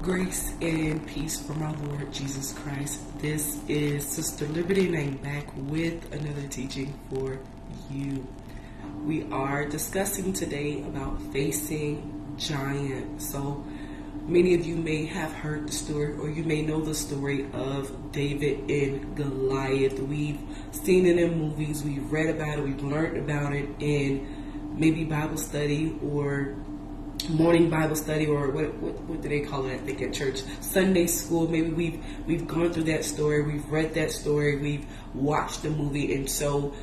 Grace and peace from our Lord Jesus Christ. This is Sister Liberty and I'm back with another teaching for you. We are discussing today about facing giants. So many of you may have heard the story, or you may know the story of David and Goliath. We've seen it in movies, we've read about it, we've learned about it in maybe Bible study or morning Bible study, or what do they call it? I think at church, Sunday school. Maybe we've gone through that story, we've read that story, we've watched the movie, and so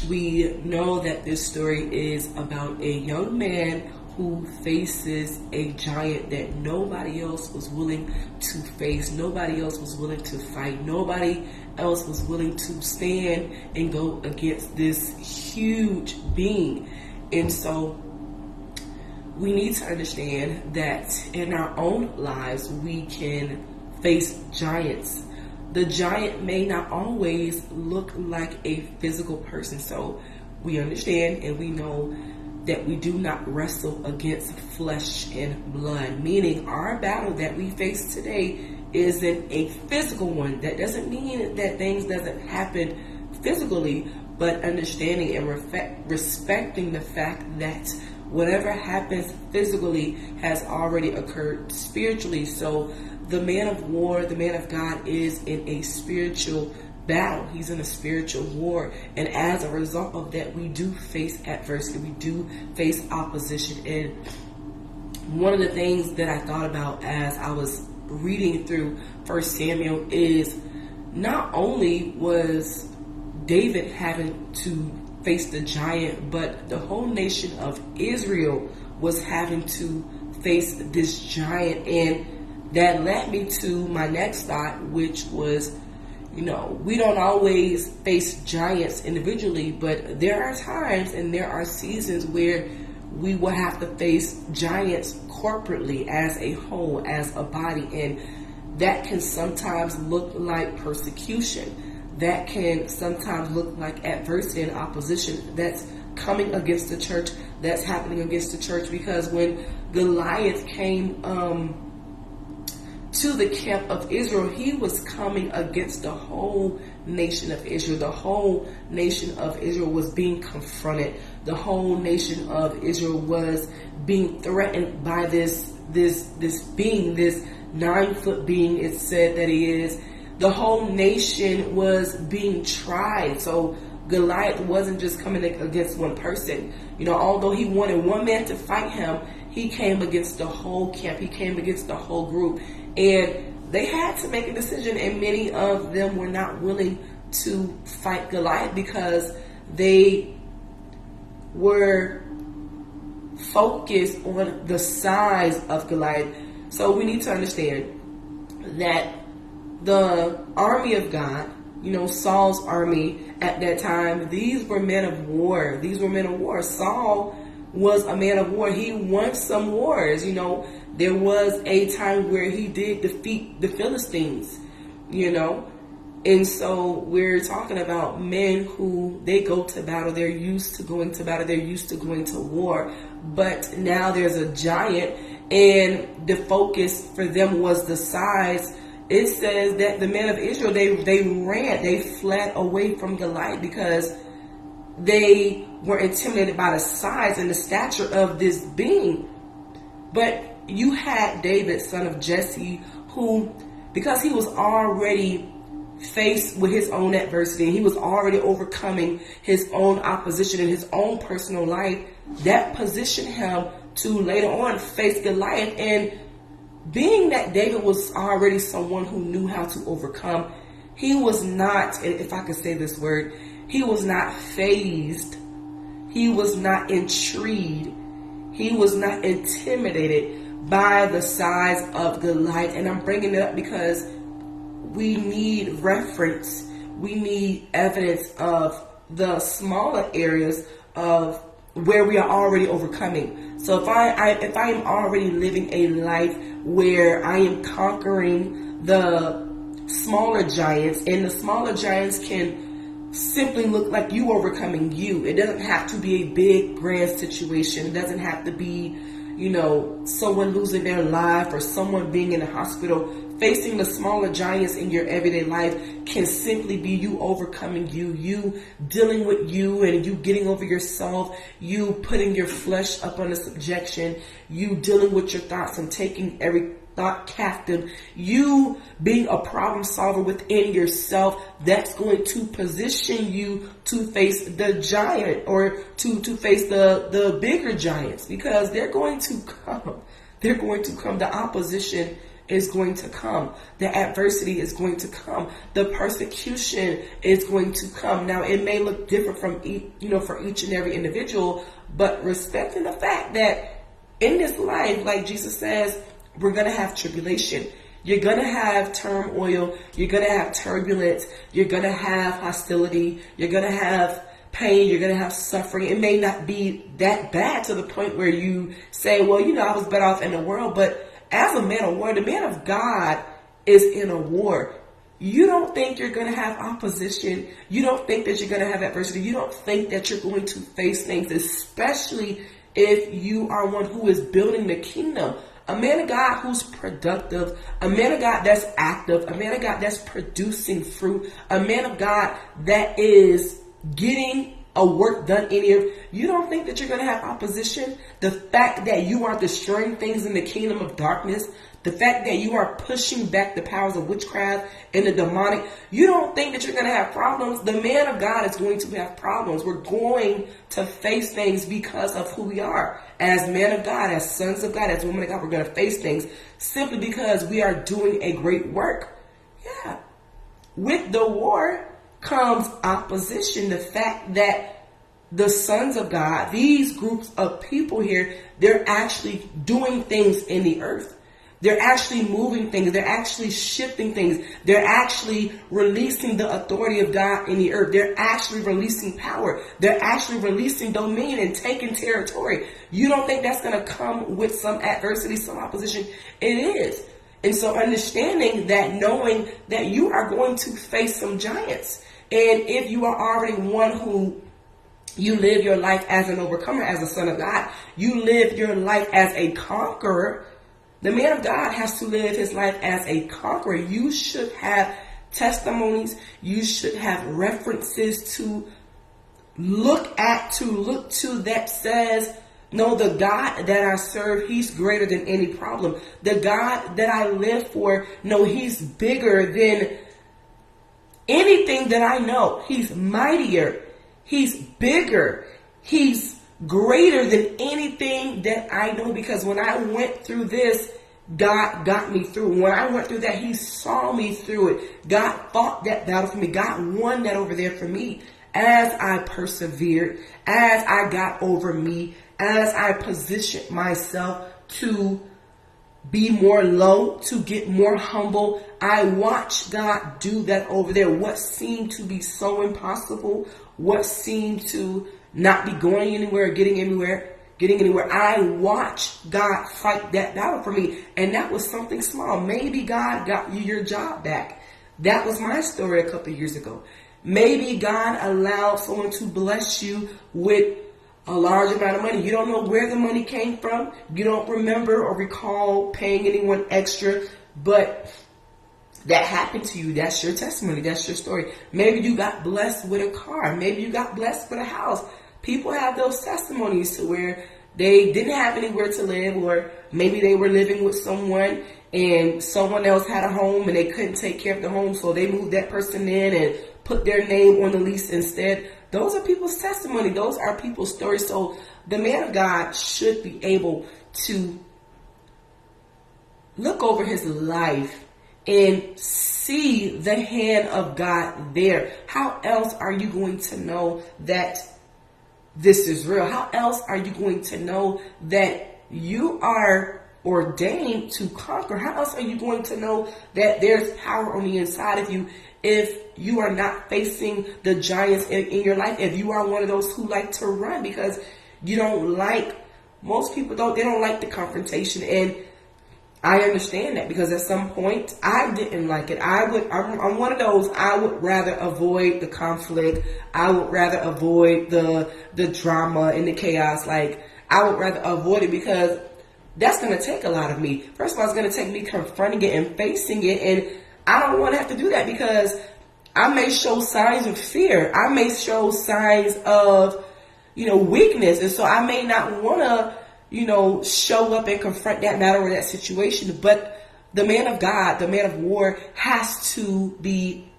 we know that this story is about a young man who faces a giant that nobody else was willing to face, nobody else was willing to fight, nobody else was willing to stand and go against this huge being. And so we need to understand that in our own lives, we can face giants. The giant may not always look like a physical person. So we understand and we know that we do not wrestle against flesh and blood, meaning our battle that we face today isn't a physical one. That doesn't mean that things doesn't happen physically, but understanding and respecting the fact that whatever happens physically has already occurred spiritually. So the man of war, the man of God, is in a spiritual battle. He's in a spiritual war. And as a result of that, we do face adversity. We do face opposition. And one of the things that I thought about as I was reading through 1 Samuel is not only was David having to face the giant, but the whole nation of Israel was having to face this giant. And that led me to my next thought, which was, we don't always face giants individually, but there are times and there are seasons where we will have to face giants corporately as a whole, as a body. And that can sometimes look like persecution. That can sometimes look like adversity and opposition that's coming against the church, that's happening against the church. Because when Goliath came to the camp of Israel, he was coming against the whole nation of Israel. The whole nation of Israel was being confronted. The whole nation of Israel was being threatened by this being, this 9-foot being. It said that he is. The whole nation was being tried. So Goliath wasn't just coming against one person. Although he wanted one man to fight him, he came against the whole camp. He came against the whole group. And they had to make a decision, and many of them were not willing to fight Goliath because they were focused on the size of Goliath. So we need to understand that the army of God, Saul's army at that time, these were men of war. These were men of war. Saul was a man of war. He won some wars. There was a time where he did defeat the Philistines, And so we're talking about men who, they go to battle. They're used to going to battle. They're used to going to war. But now there's a giant, and the focus for them was the size. It says that the men of Israel, they fled away from Goliath because they were intimidated by the size and the stature of this being. But you had David, son of Jesse, who, because he was already faced with his own adversity and he was already overcoming his own opposition in his own personal life, that positioned him to later on face Goliath. And being that David was already someone who knew how to overcome, he was not, if I could say this word, he was not fazed. He was not intrigued. He was not intimidated by the size of Goliath. And I'm bringing it up because we need reference. We need evidence of the smaller areas of where we are already overcoming. So if I am already living a life where I am conquering the smaller giants, and the smaller giants can simply look like you overcoming you. It doesn't have to be a big grand situation. It doesn't have to be, someone losing their life or someone being in the hospital. Facing the smaller giants in your everyday life can simply be you overcoming you dealing with you and you getting over yourself, you putting your flesh up under subjection, you dealing with your thoughts and taking every thought captive, you being a problem solver within yourself. That's going to position you to face the giant or to face the bigger giants, because they're going to come. They're going to come. The opposition is going to come. The adversity is going to come. The persecution is going to come. Now, it may look different from for each and every individual, but respecting the fact that in this life, like Jesus says, we're going to have tribulation. You're going to have turmoil. You're going to have turbulence. You're going to have hostility. You're going to have pain. You're going to have suffering. It may not be that bad to the point where you say, well, I was better off in the world, but as a man of war, the man of God is in a war. You don't think you're going to have opposition. You don't think that you're going to have adversity. You don't think that you're going to face things, especially if you are one who is building the kingdom. A man of God who's productive, a man of God that's active, a man of God that's producing fruit, a man of God that is getting a work done in here. You don't think that you're going to have opposition? The fact that you are destroying things in the kingdom of darkness, the fact that you are pushing back the powers of witchcraft and the demonic, you don't think that you're going to have problems? The man of God is going to have problems. We're going to face things because of who we are. As men of God, as sons of God, as women of God, we're going to face things simply because we are doing a great work. Yeah. With the war comes opposition. The fact that the sons of God, these groups of people here, they're actually doing things in the earth. They're actually moving things. They're actually shifting things. They're actually releasing the authority of God in the earth. They're actually releasing power. They're actually releasing dominion and taking territory. You don't think that's going to come with some adversity, some opposition? It is. And so understanding that, knowing that you are going to face some giants. And if you are already one who you live your life as an overcomer, as a son of God, you live your life as a conqueror. The man of God has to live his life as a conqueror. You should have testimonies. You should have references to look to that says, no, the God that I serve, he's greater than any problem. The God that I live for, no, he's bigger than anything that I know. He's mightier. He's bigger. He's greater than anything that I know, because when I went through this, God got me through. When I went through that, he saw me through it. God fought that battle for me. God won that over there for me. As I persevered, as I got over me, as I positioned myself to be more low, to get more humble, I watched God do that over there. What seemed to be so impossible, what seemed to not be going anywhere, getting anywhere, I watched God fight that battle for me. And that was something small. Maybe God got you your job back. That was my story a couple years ago. Maybe God allowed someone to bless you with a large amount of money. You don't know where the money came from. You don't remember or recall paying anyone extra, but that happened to you. That's your testimony. That's your story. Maybe you got blessed with a car. Maybe you got blessed with a house. People have those testimonies to where they didn't have anywhere to live, or maybe they were living with someone and someone else had a home and they couldn't take care of the home, so they moved that person in and put their name on the lease instead. Those are people's testimony. Those are people's stories. So the man of God should be able to look over his life and see the hand of God there. How else are you going to know that this is real? How else are you going to know that you are ordained to conquer? How else are you going to know that there's power on the inside of you if you are not facing the giants in your life? If you are one of those who like to run because you don't like, most people they don't like the confrontation. And I understand that, because at some point I didn't like it. I'm one of those, I would rather avoid the conflict. I would rather avoid the drama and the chaos. Like, I would rather avoid it, because that's going to take a lot of me. First of all, it's going to take me confronting it and facing it. And I don't want to have to do that because I may show signs of fear. I may show signs of, weakness. And so I may not want to, show up and confront that matter or that situation. But the man of God, the man of war, has to be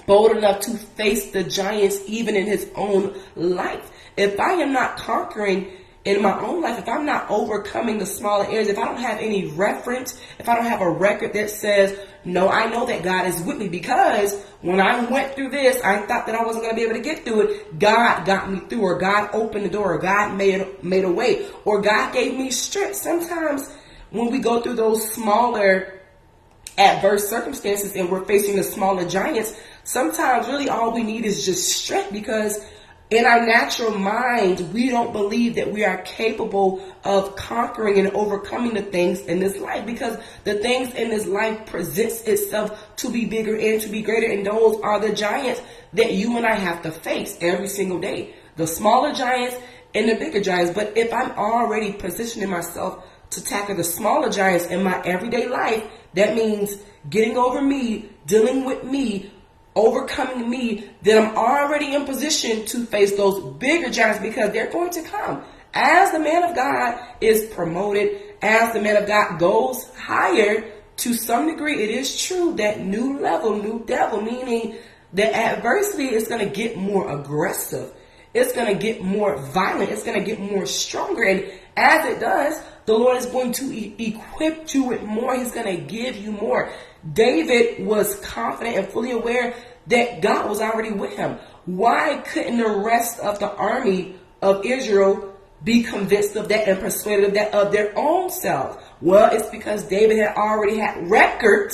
bold enough to face the giants even in his own life. If I am not conquering in my own life, if I'm not overcoming the smaller areas, if I don't have any reference, if I don't have a record that says, no, I know that God is with me, because when I went through this, I thought that I wasn't going to be able to get through it. God got me through, or God opened the door, or God made a way, or God gave me strength. Sometimes when we go through those smaller adverse circumstances and we're facing the smaller giants, sometimes really all we need is just strength, because in our natural mind, we don't believe that we are capable of conquering and overcoming the things in this life, because the things in this life presents itself to be bigger and to be greater. And those are the giants that you and I have to face every single day. The smaller giants and the bigger giants. But if I'm already positioning myself to tackle the smaller giants in my everyday life, that means getting over me, dealing with me, overcoming me, then I'm already in position to face those bigger giants, because they're going to come. As the man of God is promoted, as the man of God goes higher, to some degree, it is true that new level, new devil, meaning that adversity is going to get more aggressive. It's going to get more violent. It's going to get more stronger. And as it does, the Lord is going to equip you with more. He's going to give you more. David was confident and fully aware that God was already with him. Why couldn't the rest of the army of Israel be convinced of that and persuaded of that of their own selves? Well, it's because David had already had record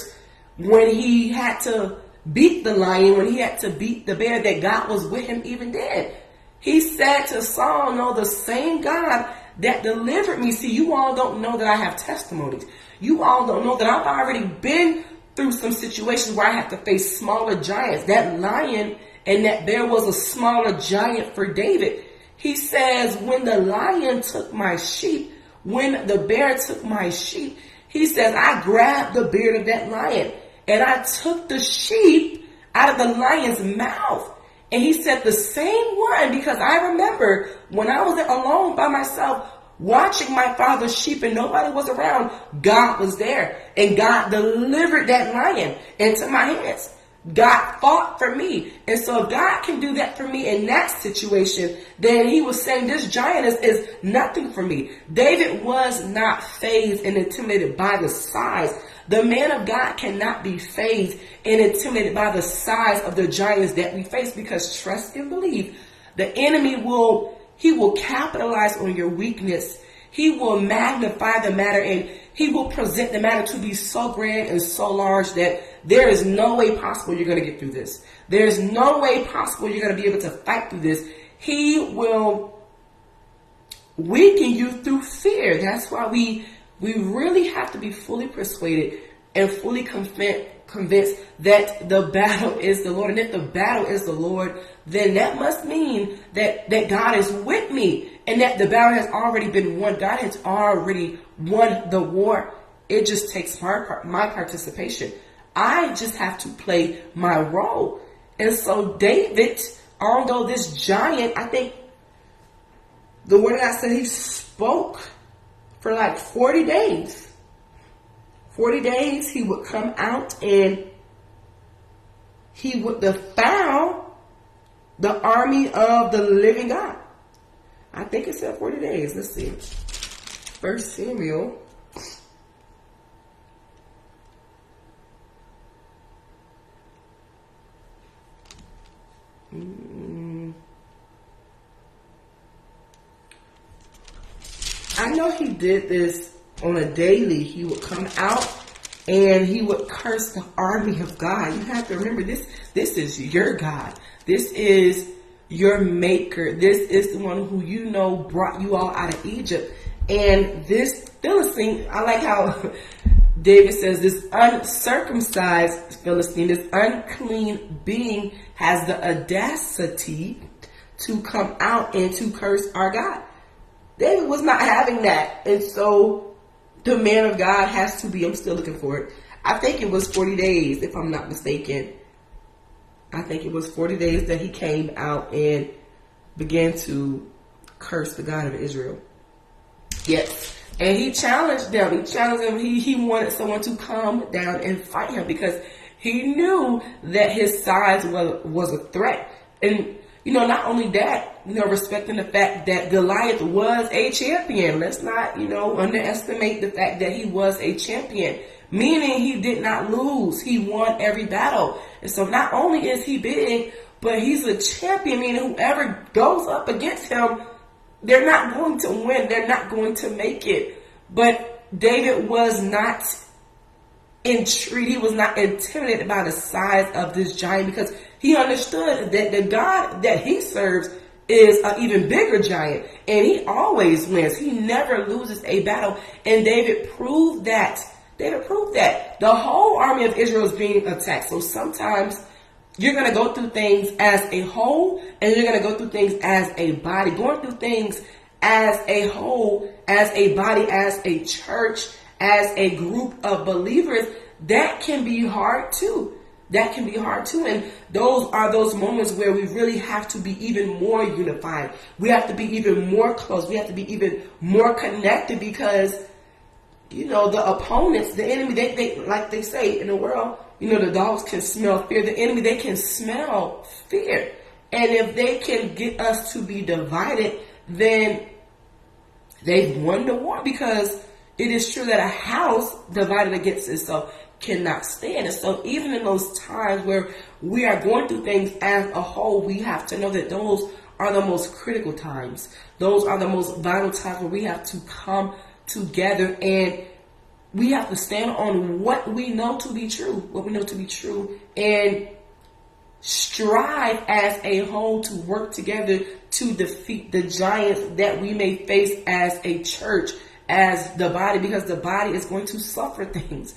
when he had to beat the lion, when he had to beat the bear, that God was with him even then. He said to Saul, no, the same God that delivered me. See, you all don't know that I have testimonies. You all don't know that I've already been through some situations where I have to face smaller giants. That lion and that bear was a smaller giant for David. He says, when the lion took my sheep, when the bear took my sheep, he says, I grabbed the beard of that lion and I took the sheep out of the lion's mouth. And he said, the same one, because I remember when I was alone by myself, watching my father's sheep and nobody was around, God was there. And God delivered that lion into my hands. God fought for me. And so if God can do that for me in that situation, then he was saying this giant is nothing for me. David was not fazed and intimidated by the size. The man of God cannot be fazed and intimidated by the size of the giants that we face, because trust and believe, the enemy will capitalize on your weakness. He will magnify the matter, and he will present the matter to be so grand and so large that there is no way possible you're going to get through this. There's no way possible you're going to be able to fight through this. He will weaken you through fear. That's why we really have to be fully persuaded and fully convinced that the battle is the Lord. And if the battle is the Lord, then that must mean that God is with me and that the battle has already been won. God has already won the war. It just takes my participation. I just have to play my role. And so David, although this giant, I think the word I said, he spoke for like 40 days. 40 days he would come out and he would defile the army of the living God. I think it said 40 days. Let's see. 1 Samuel. I know he did this on a daily. He would come out and he would curse the army of God. You have to remember, this is your God. This is your maker. This is the one who brought you all out of Egypt. And this Philistine, I like how David says, this uncircumcised Philistine, this unclean being has the audacity to come out and to curse our God. David was not having that. And so the man of God has to be, I'm still looking for it. I think it was 40 days, if I'm not mistaken. I think it was 40 days that he came out and began to curse the God of Israel. Yes. And he challenged them. He challenged them. He wanted someone to come down and fight him because he knew that his size was a threat. And, not only that, respecting the fact that Goliath was a champion. Let's not, underestimate the fact that he was a champion. Meaning he did not lose. He won every battle. And so not only is he big, but he's a champion. Meaning whoever goes up against him, they're not going to win. They're not going to make it. But David was not intrigued. He was not intimidated by the size of this giant because he understood that the God that he serves is an even bigger giant. And he always wins. He never loses a battle. And David proved that. The whole army of Israel is being attacked. So sometimes you're going to go through things as a whole, and you're going to go through things as a body. Going through things as a whole, as a body, as a church, as a group of believers, that can be hard too. And those are those moments where we really have to be even more unified. We have to be even more close. We have to be even more connected because the opponents, the enemy, they like they say in the world, the dogs can smell fear. The enemy, they can smell fear. And if they can get us to be divided, then they've won the war, because it is true that a house divided against itself cannot stand. And so even in those times where we are going through things as a whole, we have to know that those are the most critical times. Those are the most vital times where we have to come together and we have to stand on what we know to be true, and strive as a whole to work together to defeat the giants that we may face as a church, as the body, because the body is going to suffer things.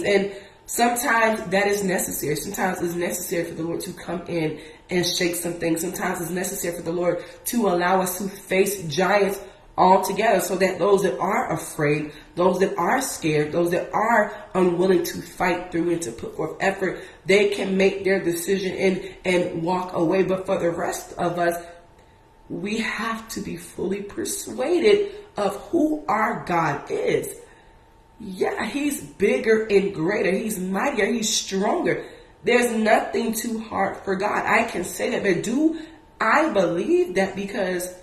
And sometimes that is necessary. Sometimes it's necessary for the Lord to come in and shake some things. Sometimes it's necessary for the Lord to allow us to face giants all together, so that those that are afraid, those that are scared, those that are unwilling to fight through and to put forth effort, they can make their decision and walk away. But for the rest of us, we have to be fully persuaded of who our God is. Yeah, he's bigger and greater. He's mightier. He's stronger. There's nothing too hard for God. I can say that, but do I believe that? Because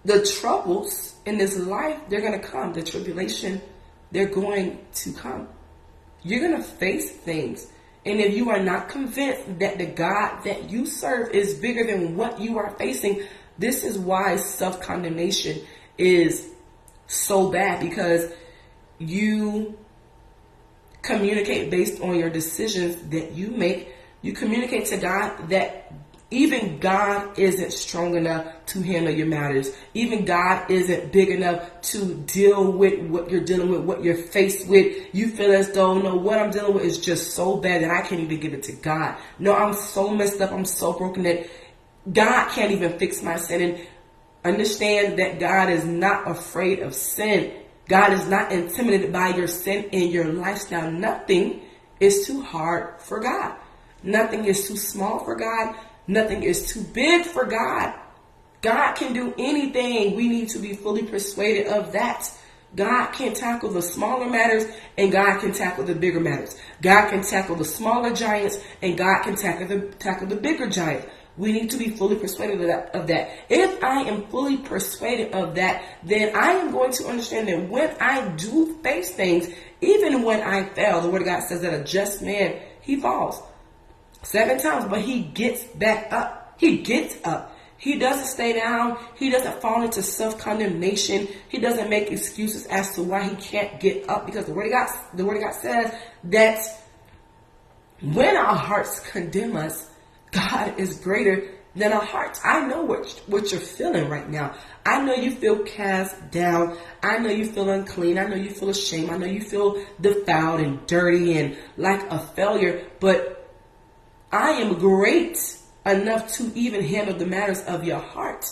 the troubles in this life, they're going to come. The tribulation, they're going to come. You're going to face things. And if you are not convinced that the God that you serve is bigger than what you are facing, this is why self-condemnation is so bad, because you communicate based on your decisions that you make. You communicate to God that even God isn't strong enough to handle your matters. Even God isn't big enough to deal with what you're dealing with, what you're faced with. You feel as though, no, what I'm dealing with is just so bad that I can't even give it to God. No, I'm so messed up. I'm so broken that God can't even fix my sin. And understand that God is not afraid of sin. God is not intimidated by your sin in your lifestyle. Nothing is too hard for God. Nothing is too small for God. Nothing is too big for God. God can do anything. We need to be fully persuaded of that. God can tackle the smaller matters, and God can tackle the bigger matters. God can tackle the smaller giants, and God can tackle the bigger giants. We need to be fully persuaded of that. If I am fully persuaded of that, then I am going to understand that when I do face things, even when I fail, the Word of God says that a just man, he falls 7 times, but he gets back up. He gets up. He doesn't stay down. He doesn't fall into self-condemnation. He doesn't make excuses as to why he can't get up, because the Word of God says that when our hearts condemn us, God is greater than our hearts. I know what you're feeling right now. I know you feel cast down. I know you feel unclean. I know you feel ashamed. I know you feel defiled and dirty and like a failure. But I am great enough to even handle the matters of your heart.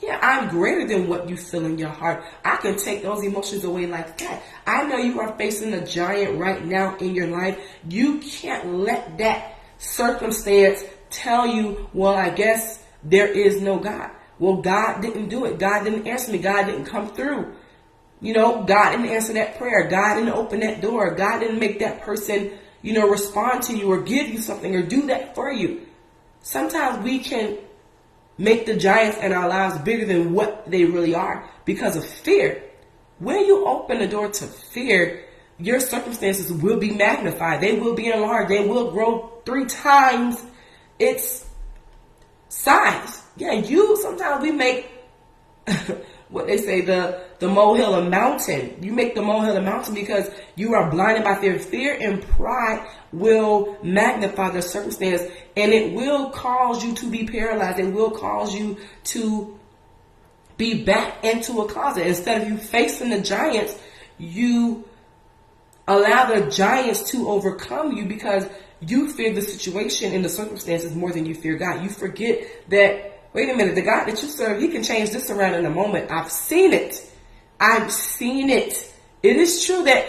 Yeah, I'm greater than what you feel in your heart. I can take those emotions away like that. I know you are facing a giant right now in your life. You can't let that circumstance tell you, well, I guess there is no God. Well, God didn't do it. God didn't answer me. God didn't come through. God didn't answer that prayer. God didn't open that door. God didn't make that person, respond to you or give you something or do that for you. Sometimes we can make the giants in our lives bigger than what they really are because of fear. When you open the door to fear, your circumstances will be magnified. They will be enlarged. They will grow 3 times its size. Yeah, sometimes we make what they say, the molehill a mountain. You make the molehill a mountain because you are blinded by fear. Fear and pride will magnify the circumstance, and it will cause you to be paralyzed. It will cause you to be back into a closet. Instead of you facing the giants, you allow the giants to overcome you because you fear the situation and the circumstances more than you fear God. You forget that, wait a minute, the God that you serve, he can change this around in a moment. I've seen it. I've seen it. It is true that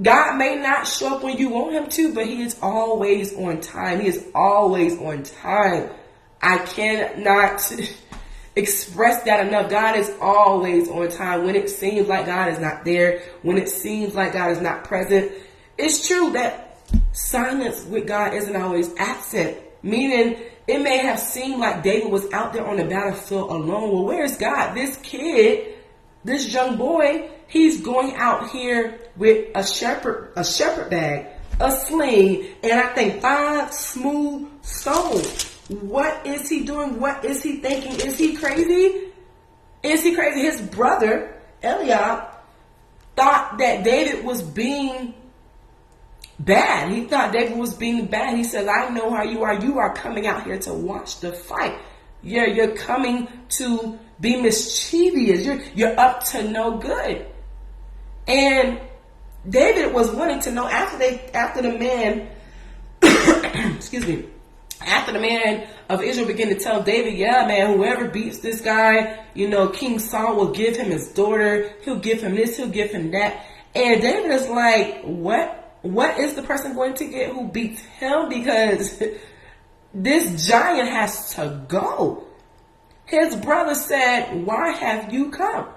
God may not show up when you want him to, but he is always on time. He is always on time. I cannot express that enough. God is always on time. When it seems like God is not there, when it seems like God is not present, it's true that silence with God isn't always absent. Meaning, it may have seemed like David was out there on the battlefield alone. Well, where's God? This kid, this young boy, he's going out here with a shepherd bag, a sling, and I think 5 smooth stones. What is he doing? What is he thinking? Is he crazy? Is he crazy? His brother, Eliab, thought that David was being bad. He thought David was being bad. He said, I know how you are. You are coming out here to watch the fight. You're coming to be mischievous. You're up to no good. And David was wanting to know after the man, excuse me, after the man of Israel began to tell David, yeah, man, whoever beats this guy, King Saul will give him his daughter. He'll give him this. He'll give him that. And David is like, what? What is the person going to get who beats him? Because this giant has to go. His brother said, why have you come?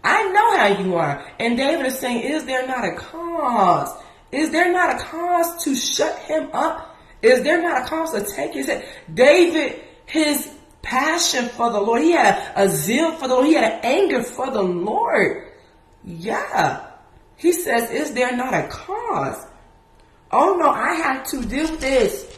I know how you are. And David is saying, is there not a cause? Is there not a cause to shut him up? Is there not a cause to take his head? David, his passion for the Lord, he had a zeal for the Lord. He had an anger for the Lord. Yeah. He says, is there not a cause? Oh no, I have to do this.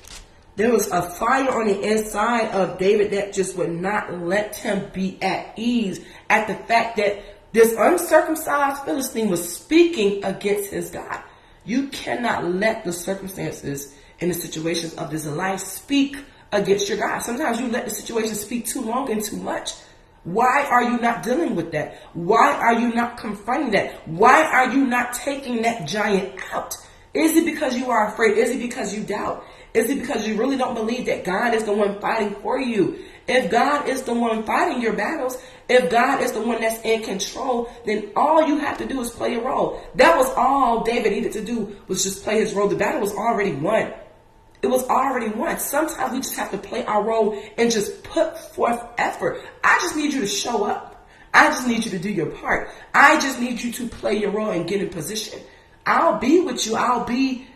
There was a fire on the inside of David that just would not let him be at ease at the fact that this uncircumcised Philistine was speaking against his God. You cannot let the circumstances and the situations of this life speak against your God. Sometimes you let the situation speak too long and too much. Why are you not dealing with that? Why are you not confronting that? Why are you not taking that giant out? Is it because you are afraid? Is it because you doubt? Is it because you really don't believe that God is the one fighting for you? If God is the one fighting your battles, if God is the one that's in control, then all you have to do is play a role. That was all David needed to do, was just play his role. The battle was already won. It was already won. Sometimes we just have to play our role and just put forth effort. I just need you to show up. I just need you to do your part. I just need you to play your role and get in position. I'll be with you. I'll be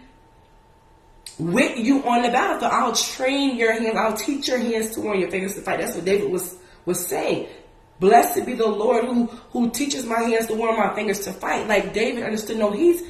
with you on the battlefield. I'll train your hands. I'll teach your hands to warn, your fingers to fight. That's what David was saying. Blessed be the Lord who teaches my hands to warn, my fingers to fight. Like David understood, no, he's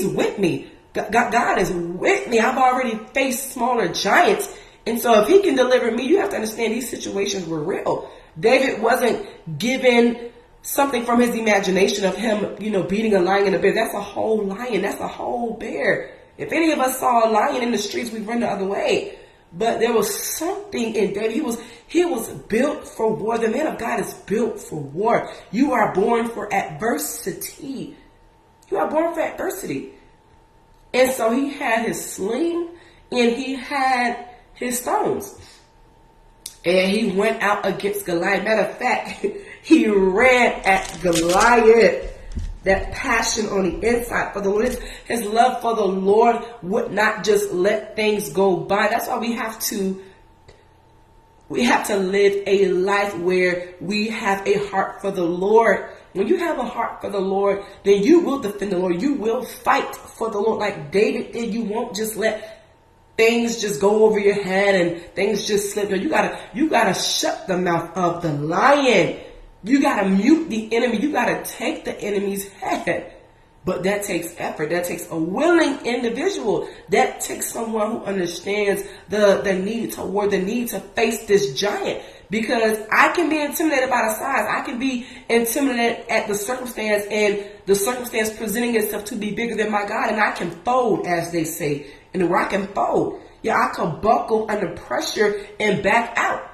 with me. God is with me. I've already faced smaller giants. And so if he can deliver me, you have to understand these situations were real. David wasn't given something from his imagination of him, beating a lion and a bear. That's a whole lion. That's a whole bear. If any of us saw a lion in the streets, we'd run the other way. But there was something in David. He was built for war. The man of God is built for war. You are born for adversity. You are born for adversity. And so he had his sling and he had his stones. And he went out against Goliath. Matter of fact, he ran at Goliath. That passion on the inside for the Lord, his love for the Lord would not just let things go by. That's why we have to live a life where we have a heart for the Lord. When you have a heart for the Lord, then you will defend the Lord. You will fight for the Lord like David did. You won't just let things just go over your head and things just slip. You gotta shut the mouth of the lion. You gotta mute the enemy. You gotta take the enemy's head. But that takes effort. That takes a willing individual. That takes someone who understands the need to face this giant. Because I can be intimidated by the size. I can be intimidated at the circumstance and the circumstance presenting itself to be bigger than my God. And I can fold, as they say, and where I can fold. Yeah, I can buckle under pressure and back out.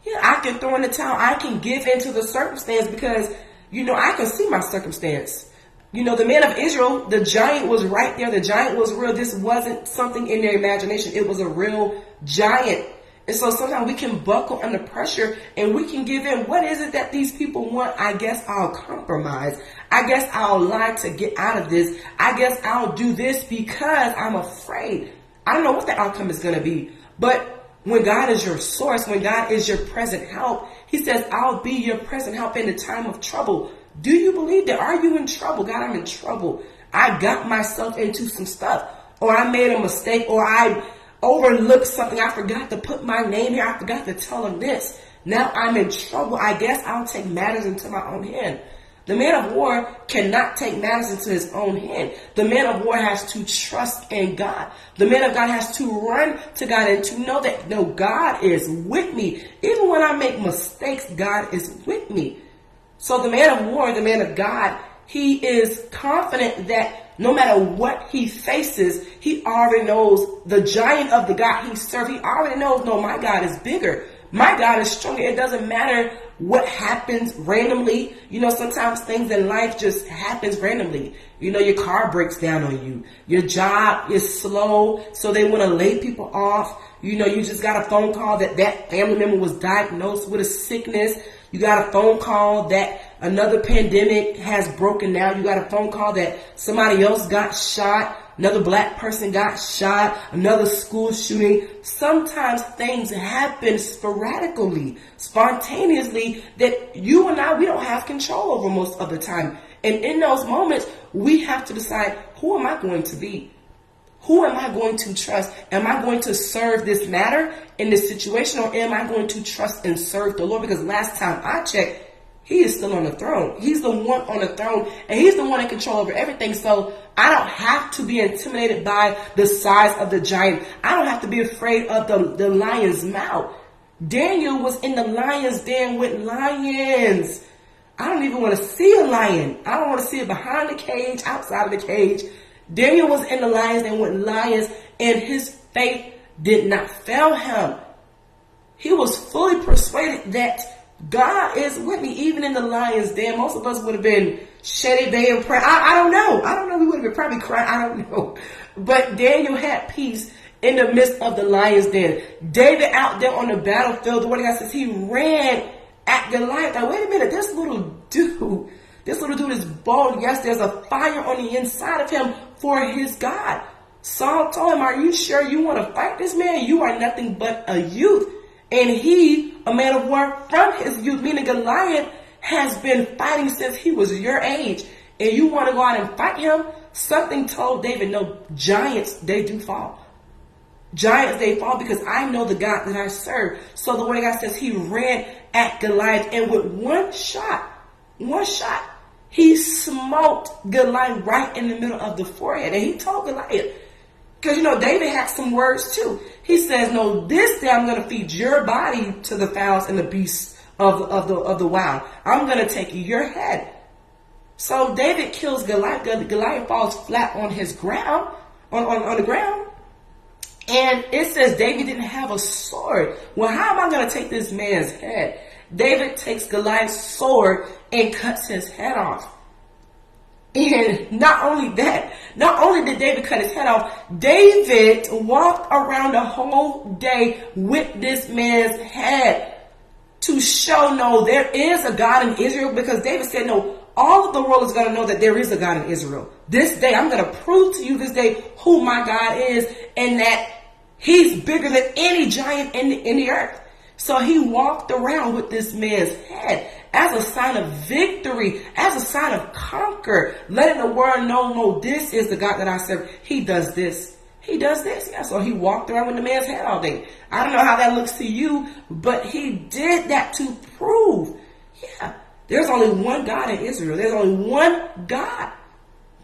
Yeah, I can throw in the towel. I can give into the circumstance because, I can see my circumstance. The man of Israel, the giant was right there. The giant was real. This wasn't something in their imagination. It was a real giant. And so sometimes we can buckle under pressure and we can give in. What is it that these people want? I guess I'll compromise. I guess I'll lie to get out of this. I guess I'll do this because I'm afraid. I don't know what the outcome is going to be. But when God is your source, when God is your present help, he says, I'll be your present help in the time of trouble. Do you believe that? Are you in trouble? God, I'm in trouble. I got myself into some stuff, or I made a mistake, or I overlooked something. I forgot to put my name here. I forgot to tell him this. Now I'm in trouble. I guess I'll take matters into my own hand. The man of war cannot take matters into his own hand. The man of war has to trust in God. The man of God has to run to God and to know that, no, God is with me. Even when I make mistakes, God is with me. So the man of war, the man of God, he is confident that no matter what he faces, he already knows the giant of the God he serves. He already knows, no, my God is bigger. My God is stronger. It doesn't matter what happens randomly. Sometimes things in life just happens randomly. Your car breaks down on you. Your job is slow, so they want to lay people off. You just got a phone call that family member was diagnosed with a sickness. You got a phone call that another pandemic has broken out. You got a phone call that somebody else got shot. Another black person got shot, another school shooting. Sometimes things happen sporadically, spontaneously, that you and I, we don't have control over most of the time. And in those moments, we have to decide, who am I going to be? Who am I going to trust? Am I going to serve this matter in this situation, or am I going to trust and serve the Lord? Because last time I checked, he is still on the throne. He's the one on the throne, and he's the one in control over everything. So I don't have to be intimidated by the size of the giant. I don't have to be afraid of the lion's mouth. Daniel was in the lion's den with lions. I don't even want to see a lion. I don't want to see it behind the cage, outside of the cage. Daniel was in the lion's den with lions, and his faith did not fail him. He was fully persuaded that God is with me, even in the lion's den. Most of us would have been shedding day in prayer. I don't know. We would have been probably crying. I don't know. But Daniel had peace in the midst of the lion's den. David out there on the battlefield, the word of God says he ran at Goliath. Now, wait a minute. This little dude is bold. Yes, there's a fire on the inside of him for his God. Saul told him, are you sure you want to fight this man? You are nothing but a youth. And he, a man of war from his youth, meaning Goliath, has been fighting since he was your age. And you want to go out and fight him? Something told David, no, giants, they do fall. Giants, they fall because I know the God that I serve. So the word of God says he ran at Goliath, and with one shot, he smoked Goliath right in the middle of the forehead. And he told Goliath, because, David had some words too. He says, no, this day I'm going to feed your body to the fowls and the beasts of the wild. I'm going to take your head. So David kills Goliath. Goliath falls flat on his ground, on the ground. And it says David didn't have a sword. Well, how am I going to take this man's head? David takes Goliath's sword and cuts his head off. And not only did David cut his head off, David walked around the whole day with this man's head to show, no, there is a God in Israel, because David said, no, all of the world is going to know that there is a God in Israel. This day, I'm going to prove to you this day who my God is, and that he's bigger than any giant in the earth. So he walked around with this man's head as a sign of victory, as a sign of conquer, letting the world know, no, this is the God that I serve. He does this. He does this. Yeah, so he walked around with the man's head all day. I don't know how that looks to you, but he did that to prove, yeah, there's only one God in Israel. There's only one God.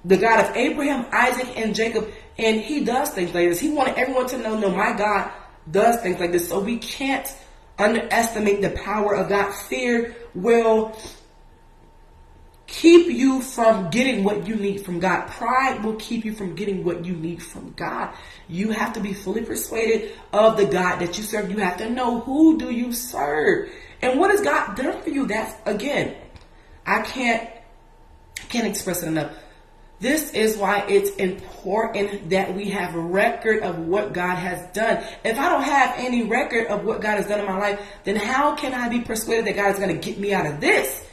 The God of Abraham, Isaac, and Jacob. And he does things like this. He wanted everyone to know, no, my God does things like this. So we can't underestimate the power of God. Fear will keep you from getting what you need from God. Pride will keep you from getting what you need from God. You have to be fully persuaded of the God that you serve. You have to know, who do you serve? And what has God done for you? That's, again, I can't express it enough. This is why it's important that we have a record of what God has done. If I don't have any record of what God has done in my life, then how can I be persuaded that God is going to get me out of this?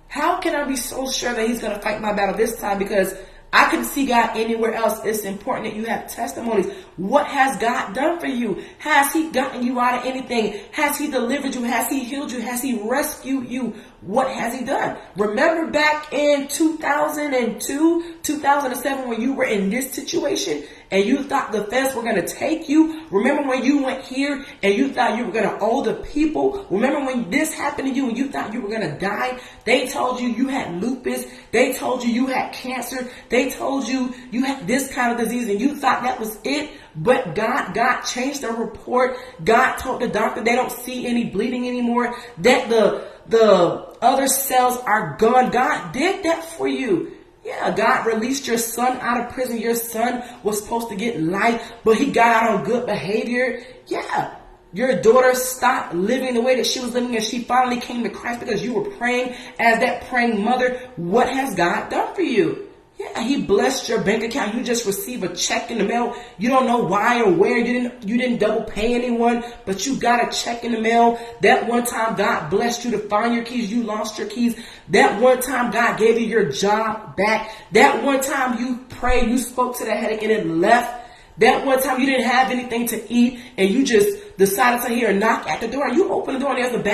How can I be so sure that he's going to fight my battle this time? Because I couldn't see God anywhere else. It's important that you have testimonies. What has God done for you? Has he gotten you out of anything? Has he delivered you? Has he healed you? Has he rescued you? What has he done? Remember back in 2002, 2007, when you were in this situation and you thought the feds were going to take you? Remember when you went here and you thought you were going to owe the people? Remember when this happened to you and you thought you were going to die? They told you you had lupus. They told you you had cancer. They told you you had this kind of disease and you thought that was it. But God changed the report. God told the doctor they don't see any bleeding anymore, that the other cells are gone. God did that for you. Yeah, God released your son out of prison. Your son was supposed to get life, but he got out on good behavior. Yeah, your daughter stopped living the way that she was living, and she finally came to Christ because you were praying as that praying mother. What has God done for you? Yeah, he blessed your bank account. You just received a check in the mail. You don't know why or where. You didn't double pay anyone, but you got a check in the mail. That one time God blessed you to find your keys. You lost your keys. That one time God gave you your job back. That one time you prayed, you spoke to the headache and it left. That one time you didn't have anything to eat and you just decided to hear a knock at the door. You open the door and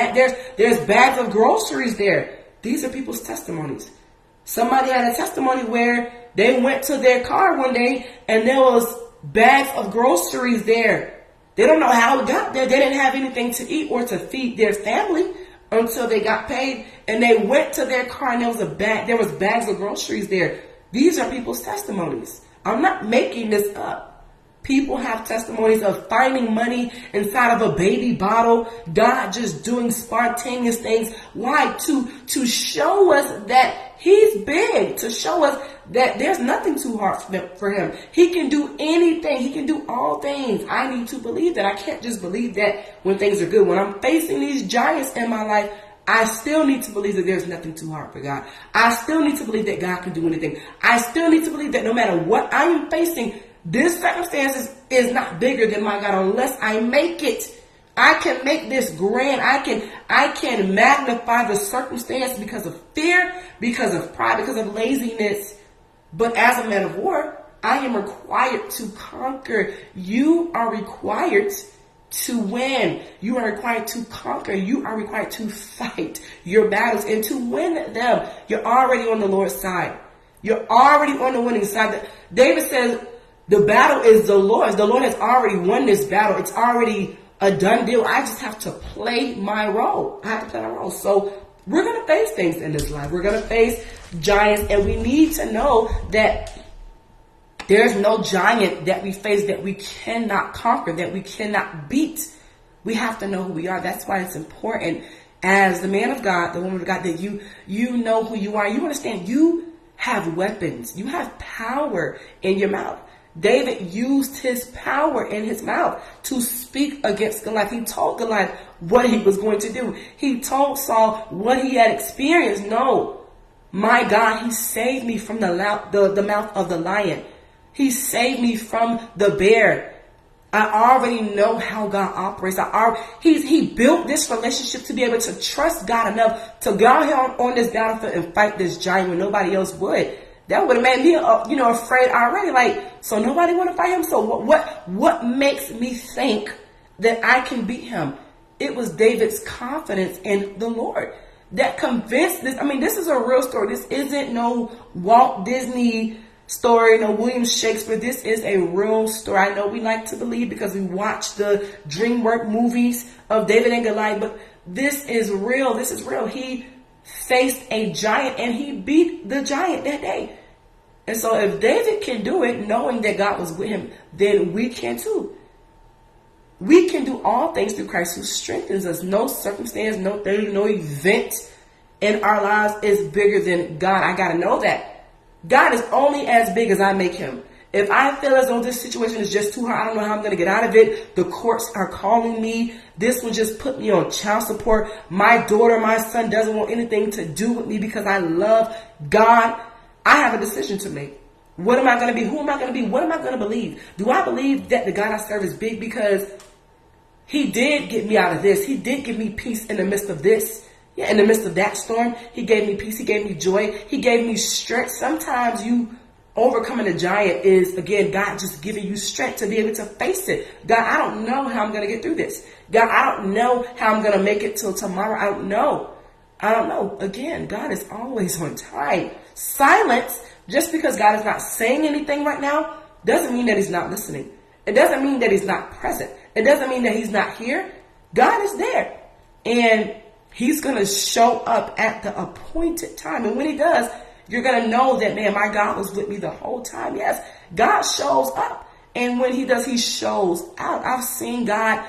there's bags of groceries there. These are people's testimonies. Somebody had a testimony where they went to their car one day and there was bags of groceries there. They don't know how it got there. They didn't have anything to eat or to feed their family until they got paid. And they went to their car and there was bags of groceries there. These are people's testimonies. I'm not making this up. People have testimonies of finding money inside of a baby bottle. God just doing spontaneous things. Why? To show us that he's big. To show us that there's nothing too hard for him. He can do anything. He can do all things. I need to believe that. I can't just believe that when things are good. When I'm facing these giants in my life, I still need to believe that there's nothing too hard for God. I still need to believe that God can do anything. I still need to believe that no matter what I am facing, this circumstance is not bigger than my God unless I make it. I can make this grand. I can magnify the circumstance because of fear, because of pride, because of laziness. But as a man of war, I am required to conquer. You are required to win. You are required to conquer. You are required to fight your battles and to win them. You're already on the Lord's side. You're already on the winning side. David says, the battle is the Lord's. The Lord has already won this battle. It's already a done deal. I just have to play my role. I have to play my role. So we're going to face things in this life. We're going to face giants. And we need to know that there's no giant that we face that we cannot conquer, that we cannot beat. We have to know who we are. That's why it's important as the man of God, the woman of God, that you know who you are. You understand you have weapons. You have power in your mouth. David used his power in his mouth to speak against Goliath. He told Goliath what he was going to do. He told Saul what he had experienced. No, My God, he saved me from the mouth of the lion. He saved me from the bear. I already know how God operates. He built this relationship to be able to trust God enough to go out here on this battlefield and fight this giant when nobody else would. That would have made me, afraid already. Like, so nobody want to fight him. So what makes me think that I can beat him? It was David's confidence in the Lord that convinced this. I mean, this is a real story. This isn't no Walt Disney story, no William Shakespeare. This is a real story. I know we like to believe because we watch the DreamWorks movies of David and Goliath, but this is real. This is real. He faced a giant and he beat the giant that day. And so if David can do it, knowing that God was with him, then we can too. We can do all things through Christ who strengthens us. No circumstance, no thing, no event in our lives is bigger than God. I got to know that. God is only as big as I make him. If I feel as though this situation is just too hard, I don't know how I'm going to get out of it. The courts are calling me. This one just put me on child support. My daughter, my son doesn't want anything to do with me because I love God. I have a decision to make. What am I going to be? Who am I going to be? What am I going to believe? Do I believe that the God I serve is big because he did get me out of this? He did give me peace in the midst of this. Yeah, in the midst of that storm, he gave me peace. He gave me joy. He gave me strength. Sometimes you overcoming a giant is, again, God just giving you strength to be able to face it. God, I don't know how I'm going to get through this. God, I don't know how I'm going to make it till tomorrow. I don't know. Again, God is always on time. Silence, just because God is not saying anything right now, doesn't mean that he's not listening. It doesn't mean that he's not present. It doesn't mean that he's not here. God is there. And he's going to show up at the appointed time. And when he does, you're going to know that, man, my God was with me the whole time. Yes, God shows up. And when he does, he shows out. I've seen God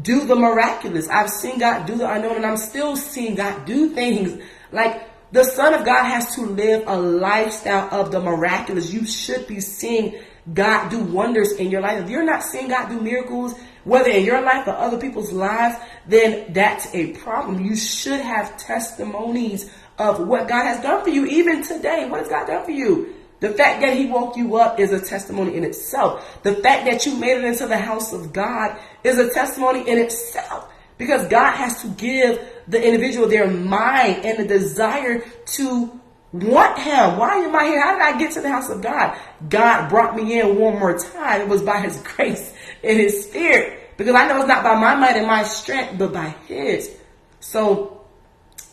do the miraculous. I've seen God do the unknown. And I'm still seeing God do things. Like, the Son of God has to live a lifestyle of the miraculous. You should be seeing God do wonders in your life. If you're not seeing God do miracles, whether in your life or other people's lives, then that's a problem. You should have testimonies of what God has done for you. Even today, what has God done for you? The fact that he woke you up is a testimony in itself. The fact that you made it into the house of God is a testimony in itself. Because God has to give the individual their mind and the desire to want him. Why am I here? How did I get to the house of God? God brought me in one more time. It was by his grace and his spirit. Because I know it's not by my might and my strength, but by his. So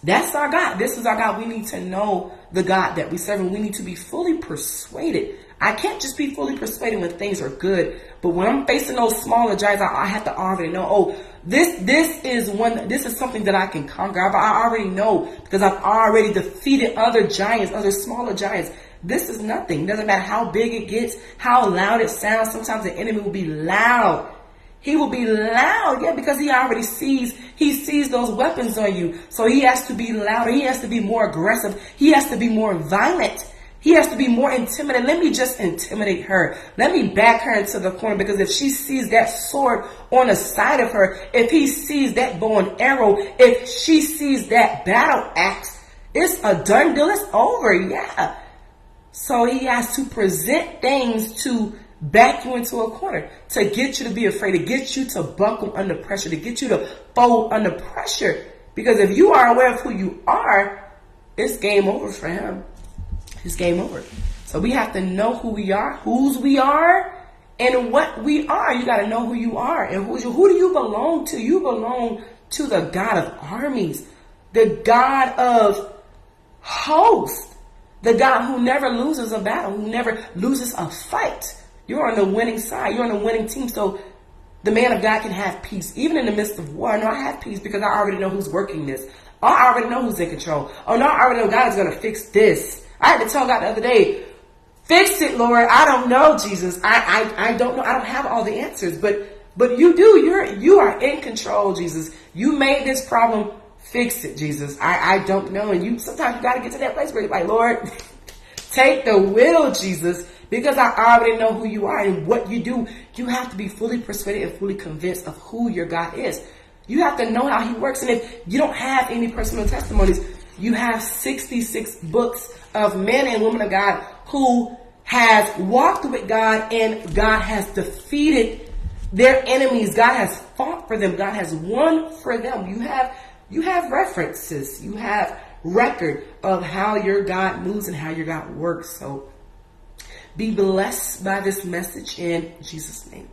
that's our God. This is our God. We need to know the God that we serve, and we need to be fully persuaded. I can't just be fully persuaded when things are good, but when I'm facing those smaller giants, I have to already know, this is something that I can conquer. I already know because I've already defeated other giants, other smaller giants. This is nothing. It doesn't matter how big it gets, how loud it sounds. Sometimes the enemy will be loud. He will be loud, yeah, because he already sees those weapons on you. So he has to be louder. He has to be more aggressive. He has to be more violent. He has to be more intimidating. Let me just intimidate her. Let me back her into the corner, because if she sees that sword on the side of her, if he sees that bow and arrow, if she sees that battle axe, it's a done deal. It's over, yeah. So he has to present things to back you into a corner, to get you to be afraid, to get you to buckle under pressure, to get you to fold under pressure. Because if you are aware of who you are, it's game over for him. It's game over. So we have to know who we are, whose we are, and what we are. You got to know who you are and who do you belong to. You belong to the God of armies, the God of hosts, the God who never loses a battle, who never loses a fight. You're on the winning side. You're on the winning team. So the man of God can have peace. Even in the midst of war, I know I have peace because I already know who's working this. I already know who's in control. Oh, no, I already know God is going to fix this. I had to tell God the other day, fix it, Lord. I don't know, Jesus. I don't know. I don't have all the answers. But you do. You are in control, Jesus. You made this problem. Fix it, Jesus. I don't know. And sometimes you got to get to that place where you're like, Lord, take the wheel, Jesus. Because I already know who you are and what you do. You have to be fully persuaded and fully convinced of who your God is. You have to know how he works. And if you don't have any personal testimonies, You have 66 books of men and women of God who has walked with God, and God has defeated their enemies. God has fought for them. God has won for them. You have references. You have record of how your God moves and how your God works. So be blessed by this message in Jesus' name.